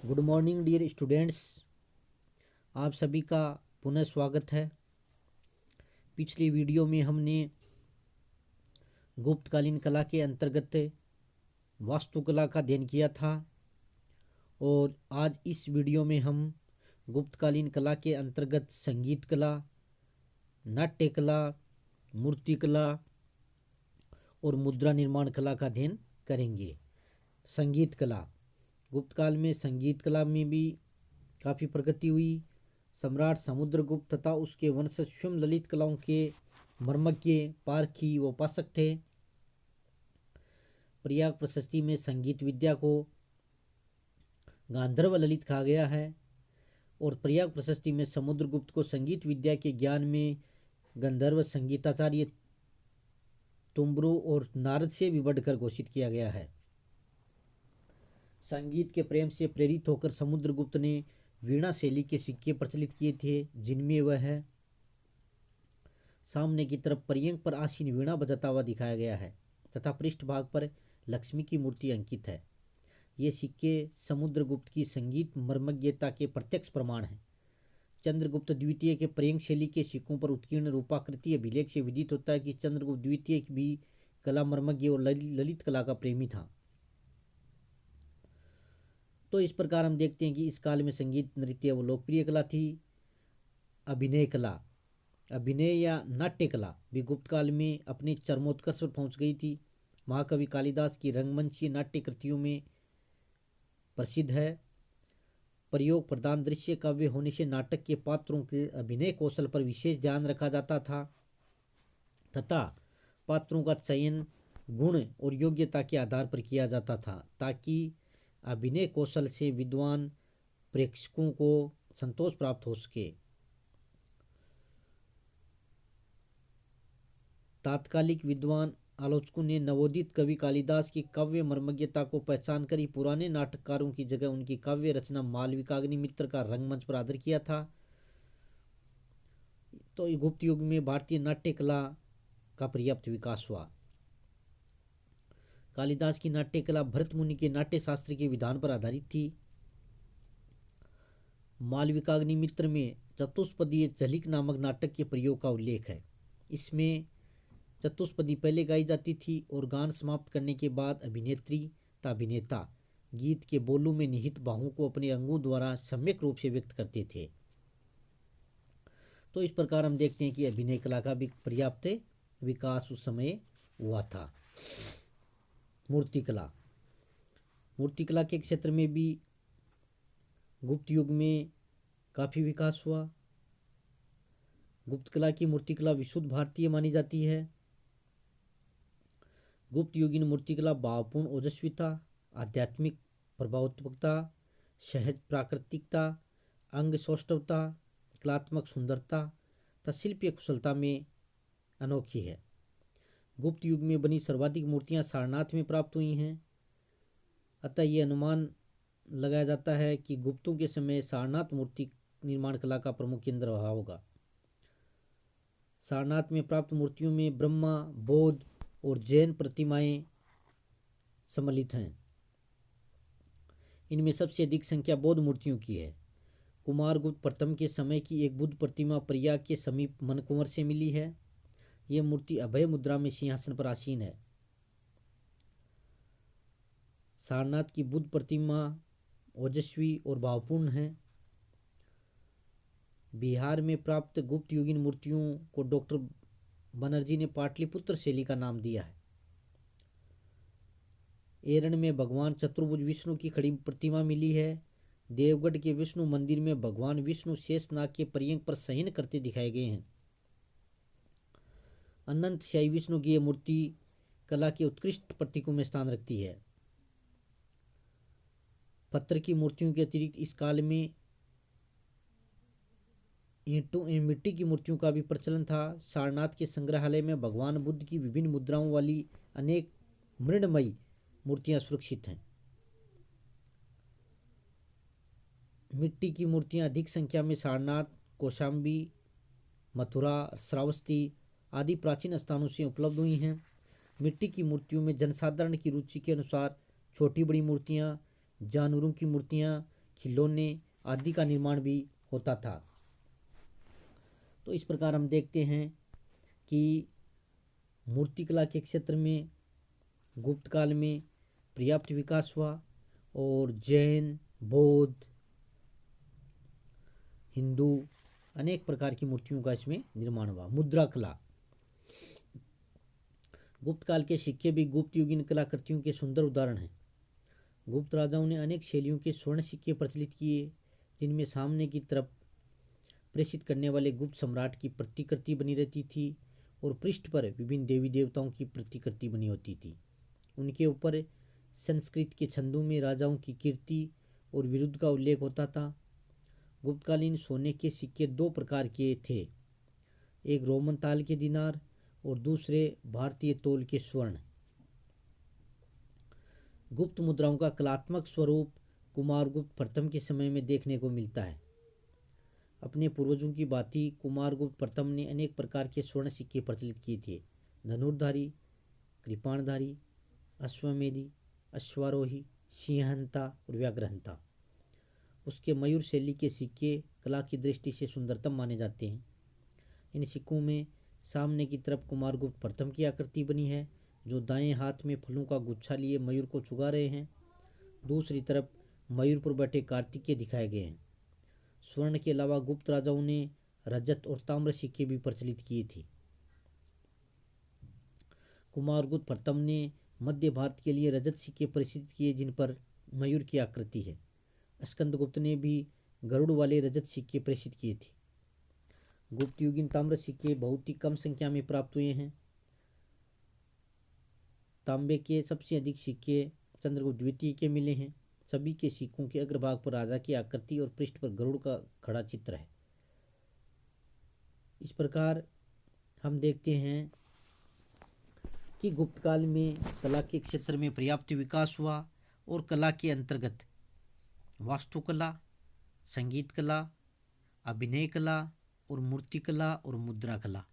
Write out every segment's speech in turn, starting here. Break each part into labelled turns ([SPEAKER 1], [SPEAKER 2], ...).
[SPEAKER 1] Good morning dear students. आप सभी का पुनः स्वागत है। पिछली वीडियो में हमने गुप्तकालीन कला के अंतर्गत वास्तुकला का अध्ययन किया था और आज इस वीडियो में हम गुप्तकालीन कला के अंतर्गत संगीत कला, नाट्य कला, मूर्ति कला और मुद्रा निर्माण कला का अध्ययन करेंगे। संगीत कला, गुप्तकाल में संगीत कला में भी काफ़ी प्रगति हुई। सम्राट समुद्रगुप्त तथा उसके वंशज स्वयं ललित कलाओं के मर्मज्ञ, पारखी व उपासक थे। प्रयाग प्रशस्ति में संगीत विद्या को गांधर्व ललित कहा गया है और प्रयाग प्रशस्ति में समुद्रगुप्त को संगीत विद्या के ज्ञान में गंधर्व संगीताचार्य तुम्ब्रु और नारद से भी बढ़कर घोषित किया गया है। संगीत के प्रेम से प्रेरित होकर समुद्रगुप्त ने वीणा शैली के सिक्के प्रचलित किए थे, जिनमें वह है सामने की तरफ पर्यंक पर आसीन वीणा बजाता हुआ दिखाया गया है तथा पृष्ठभाग पर लक्ष्मी की मूर्ति अंकित है। ये सिक्के समुद्रगुप्त की संगीत मर्मज्ञता के प्रत्यक्ष प्रमाण हैं। चंद्रगुप्त द्वितीय के पर्यंक शैली के सिक्कों पर उत्कीर्ण रूपाकृति अभिलेख से विदित होता है कि चंद्रगुप्त द्वितीय भी कला मर्मज्ञ और ललित कला का प्रेमी था। तो इस प्रकार हम देखते हैं कि इस काल में संगीत, नृत्य व लोकप्रिय कला थी। अभिनय कला, अभिनय या नाट्य कला भी गुप्त काल में अपने चरमोत्कर्ष पर पहुंच गई थी। महाकवि कालिदास की रंगमंचीय नाट्य कृतियों में प्रसिद्ध है। प्रयोग प्रधान दृश्य काव्य होने से नाटक के पात्रों के अभिनय कौशल पर विशेष ध्यान रखा जाता था तथा पात्रों का चयन गुण और योग्यता के आधार पर किया जाता था ताकि अभिनय कौशल से विद्वान प्रेक्षकों को संतोष प्राप्त हो सके। तात्कालिक विद्वान आलोचकों ने नवोदित कवि कालिदास की काव्य मर्मज्ञता को पहचान कर ही पुराने नाटककारों की जगह उनकी काव्य रचना मालविकाग्निमित्र का रंगमंच पर आदर किया था। तो गुप्त युग में भारतीय नाट्य कला का पर्याप्त विकास हुआ। कालिदास की नाट्य कला भरत मुनि के नाट्य शास्त्र के विधान पर आधारित थी। मालविकाग्निमित्र में चतुष्पदीय झलिक नामक नाटक के प्रयोग का उल्लेख है। इसमें चतुष्पदी पहले गाई जाती थी और गान समाप्त करने के बाद अभिनेत्री तथा अभिनेता गीत के बोलों में निहित भावों को अपने अंगों द्वारा सम्यक रूप से व्यक्त करते थे। तो इस प्रकार हम देखते हैं कि अभिनय कला का भी पर्याप्त विकास उस समय हुआ था। मूर्तिकला, मूर्तिकला के क्षेत्र में भी गुप्त युग में काफ़ी विकास हुआ। गुप्त कला की मूर्तिकला विशुद्ध भारतीय मानी जाती है। गुप्त युगीन मूर्तिकला भावपूर्ण ओजस्विता, आध्यात्मिक प्रभावत्मकता, सहज प्राकृतिकता, अंग सौष्ठवता, कलात्मक सुंदरता तथा शिल्पीय कुशलता में अनोखी है। गुप्त युग में बनी सर्वाधिक मूर्तियां सारनाथ में प्राप्त हुई हैं। अतः ये अनुमान लगाया जाता है कि गुप्तों के समय सारनाथ मूर्ति निर्माण कला का प्रमुख केंद्र रहा होगा। सारनाथ में प्राप्त मूर्तियों में ब्रह्मा, बौद्ध और जैन प्रतिमाएं सम्मिलित हैं। इनमें सबसे अधिक संख्या बौद्ध मूर्तियों की है। कुमारगुप्त प्रथम के समय की एक बुद्ध प्रतिमा प्रयाग के समीप मनकुंवर से मिली है। यह मूर्ति अभय मुद्रा में सिंहासन पर आसीन है। सारनाथ की बुद्ध प्रतिमा ओजस्वी और भावपूर्ण है। बिहार में प्राप्त गुप्त युगीन मूर्तियों को डॉक्टर बनर्जी ने पाटलिपुत्र शैली का नाम दिया है। एरण में भगवान चतुर्भुज विष्णु की खड़ी प्रतिमा मिली है। देवगढ़ के विष्णु मंदिर में भगवान विष्णु शेषनाग के पर्यंक पर शयन करते दिखाए गए हैं। अनंत शाही विष्णु की यह मूर्ति कला के उत्कृष्ट प्रतीकों में स्थान रखती है। पत्थर की मूर्तियों के अतिरिक्त इस काल में ईंटों एवं मिट्टी की मूर्तियों का भी प्रचलन था। सारनाथ के संग्रहालय में भगवान बुद्ध की विभिन्न मुद्राओं वाली अनेक मृण्मयी मूर्तियां सुरक्षित हैं। मिट्टी की मूर्तियां अधिक संख्या में सारनाथ, कौशाम्बी, मथुरा, श्रावस्ती आदि प्राचीन स्थानों से उपलब्ध हुई हैं। मिट्टी की मूर्तियों में जनसाधारण की रुचि के अनुसार छोटी बड़ी मूर्तियां, जानवरों की मूर्तियां, खिलौने आदि का निर्माण भी होता था। तो इस प्रकार हम देखते हैं कि मूर्तिकला के क्षेत्र में गुप्त काल में पर्याप्त विकास हुआ और जैन, बौद्ध, हिंदू अनेक प्रकार की मूर्तियों का इसमें निर्माण हुआ। मुद्रा कला, गुप्त काल के सिक्के भी गुप्त युगीन कलाकृतियों के सुंदर उदाहरण हैं। गुप्त राजाओं ने अनेक शैलियों के स्वर्ण सिक्के प्रचलित किए, जिनमें सामने की तरफ प्रेषित करने वाले गुप्त सम्राट की प्रतिकृति बनी रहती थी और पृष्ठ पर विभिन्न देवी देवताओं की प्रतिकृति बनी होती थी। उनके ऊपर संस्कृत के छंदों में राजाओं की कीर्ति और विरुद्ध का उल्लेख होता था। गुप्तकालीन सोने के सिक्के दो प्रकार के थे, एक रोमन ताल के दिनार और दूसरे भारतीय तौल के स्वर्ण। गुप्त मुद्राओं का कलात्मक स्वरूप कुमारगुप्त प्रथम के समय में देखने को मिलता है। अपने पूर्वजों की भांति कुमारगुप्त प्रथम ने अनेक प्रकार के स्वर्ण सिक्के प्रचलित किए थे। धनुर्धारी, कृपाणधारी, अश्वमेधी, अश्वारोही, सिंहहंता और व्याघ्रहंता। उसके मयूर शैली के सिक्के कला की दृष्टि से सुंदरतम माने जाते हैं। इन सिक्कों में सामने की तरफ कुमारगुप्त प्रथम की आकृति बनी है, जो दाएं हाथ में फलों का गुच्छा लिए मयूर को चुगा रहे हैं। दूसरी तरफ मयूर पर बैठे कार्तिकेय दिखाए गए हैं। स्वर्ण के अलावा गुप्त राजाओं ने रजत और ताम्र सिक्के भी प्रचलित किए थे। कुमारगुप्त प्रथम ने मध्य भारत के लिए रजत सिक्के प्रसिद्ध किए, जिन पर मयूर की आकृति है। स्कंदगुप्त ने भी गरुड़ वाले रजत सिक्के प्रेषित किए थे। गुप्त युगीन ताम्र सिक्के बहुत ही कम संख्या में प्राप्त हुए हैं। तांबे के सबसे अधिक सिक्के चंद्रगुप्त द्वितीय के मिले हैं। सभी के सिक्कों के अग्रभाग पर राजा की आकृति और पृष्ठ पर गरुड़ का खड़ा चित्र है। इस प्रकार हम देखते हैं कि गुप्त काल में कला के क्षेत्र में पर्याप्त विकास हुआ और कला के अंतर्गत वास्तुकला, संगीत कला, अभिनय कला और मूर्तिकला और मुद्रा कला,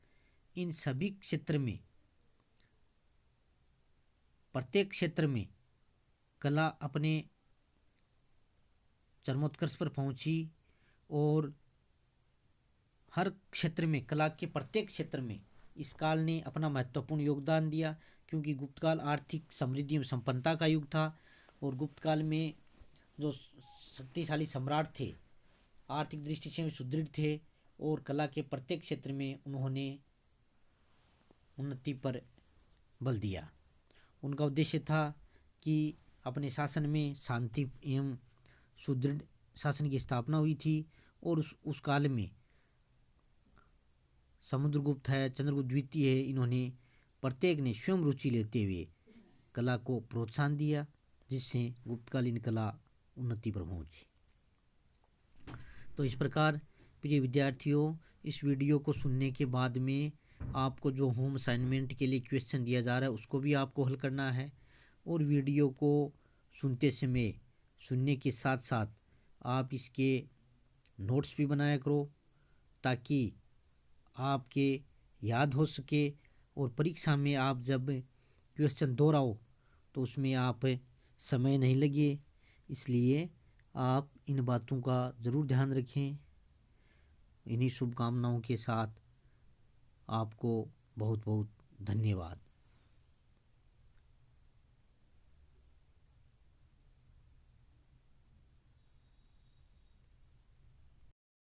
[SPEAKER 1] इन सभी क्षेत्र में प्रत्येक क्षेत्र में कला अपने चरमोत्कर्ष पर पहुंची और हर क्षेत्र में कला के प्रत्येक क्षेत्र में इस काल ने अपना महत्वपूर्ण योगदान दिया, क्योंकि गुप्त काल आर्थिक समृद्धि एवं संपन्नता का युग था। और गुप्त काल में जो शक्तिशाली सम्राट थे आर्थिक दृष्टि से सुदृढ़ थे और कला के प्रत्येक क्षेत्र में उन्होंने उन्नति पर बल दिया। उनका उद्देश्य था कि अपने शासन में शांति एवं सुदृढ़ शासन की स्थापना हुई थी। और उस काल में समुद्रगुप्त है, चंद्रगुप्त द्वितीय है, इन्होंने प्रत्येक ने स्वयं रुचि लेते हुए कला को प्रोत्साहन दिया, जिससे गुप्तकालीन कला उन्नति पर पहुंची। तो इस प्रकार प्रिय विद्यार्थियों, इस वीडियो को सुनने के बाद में आपको जो होम असाइनमेंट के लिए क्वेश्चन दिया जा रहा है उसको भी आपको हल करना है। और वीडियो को सुनते समय सुनने के साथ साथ आप इसके नोट्स भी बनाया करो, ताकि आपके याद हो सके और परीक्षा में आप जब क्वेश्चन दोहराओ तो उसमें आप समय नहीं लगे। इसलिए आप इन बातों का ज़रूर ध्यान रखें। इन्हीं शुभकामनाओं के साथ आपको बहुत बहुत धन्यवाद।